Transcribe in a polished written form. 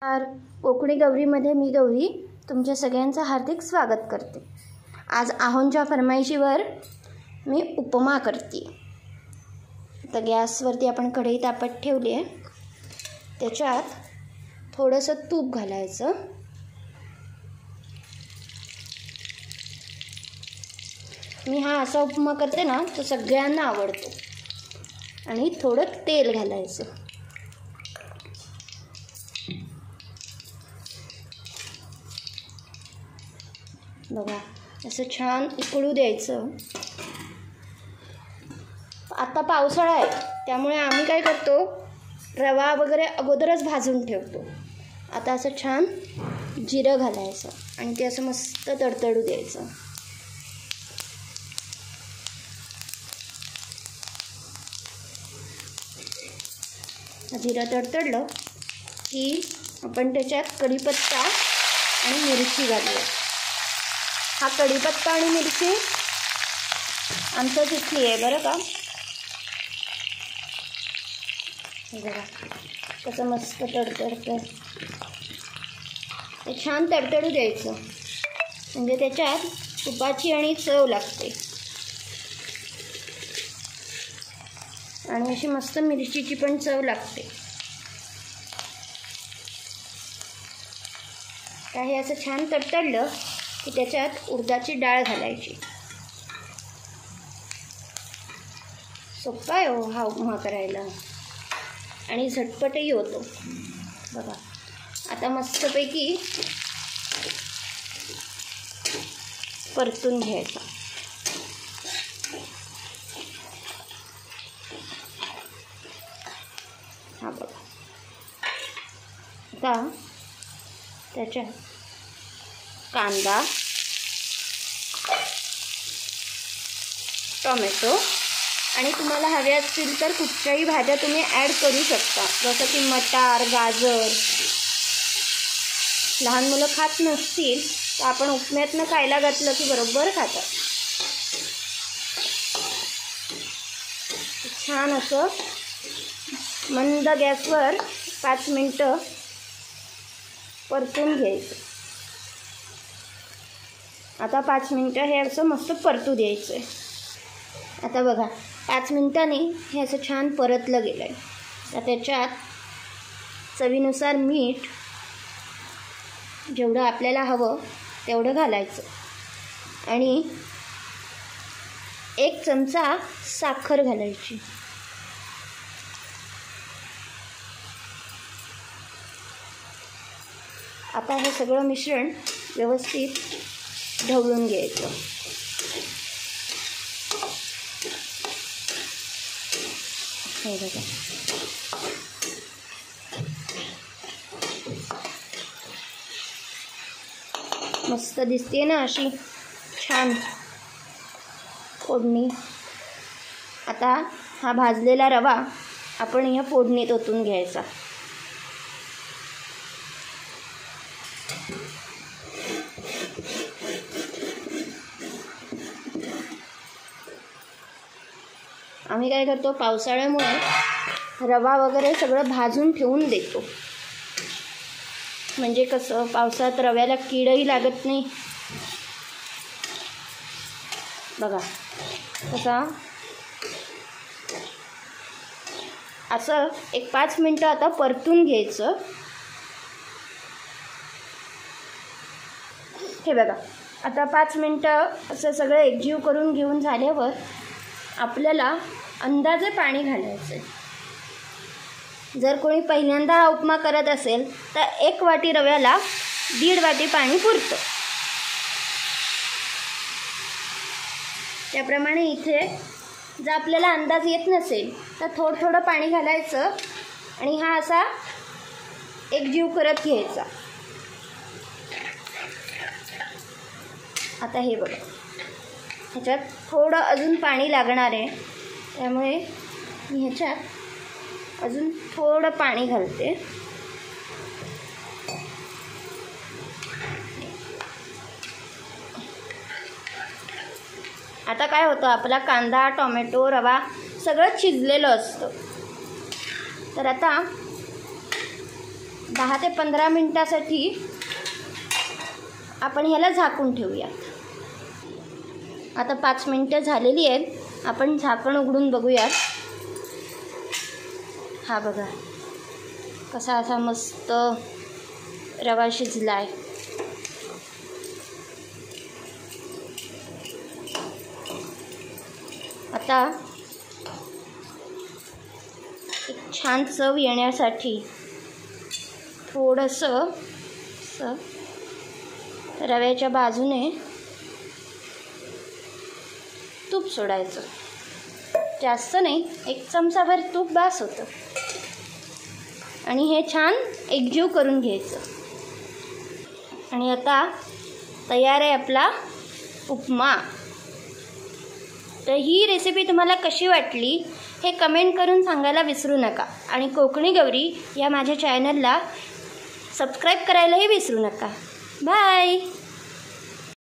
कोकणी गौरीमध्ये मी गौरी तुमच्या सगळ्यांचं हार्दिक स्वागत करते। आज आहोंच्या फरमाईशीवर मी उपमा करते। तर गॅसवरती आपण कढई तापत ठेवली आहे, त्याच्यात थोडंसं तूप घालायचं। मी हा असा उपमा करते ना, तो सगळ्यांना आवडतो। आणि थोडं तेल घालायचं। बघा, असं छान उकळू द्यायचं। आता पावसाळा आहे, त्यामुळे आम्ही काय करतो, रवा वगैरे अगोदरच भाजून ठेवतो। आता असं छान जिरं घालायचं आणि ते असं मस्त तडतडू द्यायचं। जिरं तडतडलं की आपण त्याच्यात कढीपत्ता आणि मिरची घालूया। हा कढीपत्ता आणि मिरची आमच्याच इथली आहे बरं का। हे बघा कसं मस्त तडतडतं। ते छान तडतडू द्यायचं, म्हणजे त्याच्यात तुपाची आणि चव लागते। आणि अशी मस्त मिरचीची पण चव लागते। काही असं छान तडतडलं की त्याच्यात उडदाची डाळ घालायची। सोपा आहे हो हा उपमा करायला, आणि झटपटही होतो। बघा, आता मस्तपैकी परतून घ्यायचा। हा बघा, आता त्याच्यात कांदा, टोमॅटो आणि तुम्हाला हवे असतील तर कुठच्याही भाज्या तुम्ही ॲड करू शकता, जसं की मटार, गाजर। लहान मुलं खात नसतील तर आपण उपम्यातनं खायला घातलं की बरोबर खातात। छान असं मंद गॅसवर 5 मिनटं परतून घ्यायचं। आता 5 मिनटं हे असं मस्त परतू द्यायचं आहे। आता बघा, 5 मिनटांनी हे असं छान परतलं गेलं आहे। तर त्याच्यात चवीनुसार मीठ, जेवढं आपल्याला हवं तेवढं घालायचं, आणि 1 चमचा साखर घालायची। आता हे सगळं मिश्रण व्यवस्थित ढवळून घ्यायचं। हे बघा, मस्त दिसते ना अशी छान फोडणी। आता हा भाजलेला रवा आपण या फोडणीत ओतून घ्यायचा। आम्ही काय करतो, पावसाळ्यामुळे रवा वगैरे सगळं भाजून ठेवून देतो, म्हणजे कसं पावसात रव्याला कीडही लागत नाही। बघा कसा असं 5 मिनटं आता परतून घ्यायचं। हे बघा, आता 5 मिनटं असं सगळं एकजीव करून घेऊन झाल्यावर आपल्याला अंदाजे पाणी घालायचं आहे। जर कोणी पहिल्यांदा हा उपमा करत असेल तर 1 वाटी रव्याला 1.5 वाटी पाणी पुरतं। त्याप्रमाणे इथे जर आपल्याला अंदाज येत नसेल तर थोडं थोडं पाणी घालायचं, आणि हा असा एकजीव करत घ्यायचा। आता हे बघा, ह्याच्यात थोडं अजून पाणी लागणार आहे, त्यामुळे मी ह्याच्यात अजून थोडं पाणी घालते। आता काय होतं, आपला कांदा, टोमॅटो, रवा सगळं शिजलेलं असतं। तर आता 10 ते 15 मिनिटासाठी आपण ह्याला झाकून ठेवूयात. आता 5 मिनिटं झालेली आहेत. आपण झाकण उघडून बघूयात. हा बघा कसा असा मस्त रवा शिजला आहे. आता एक छान चव येण्यासाठी थोडंसं रव्याच्या बाजूने तूप सोडायचं. जास्त नाही, 1 चमचाभर तूप बास होतं. आणि हे छान एकजीव करून घ्यायचं. आणि आता तयार आहे आपला उपमा. तर ही रेसिपी तुम्हाला कशी वाटली हे कमेंट करून सांगायला विसरू नका. आणि कोकणी गौरी या माझ्या चॅनलला सबस्क्राईब करायलाही विसरू नका. बाय.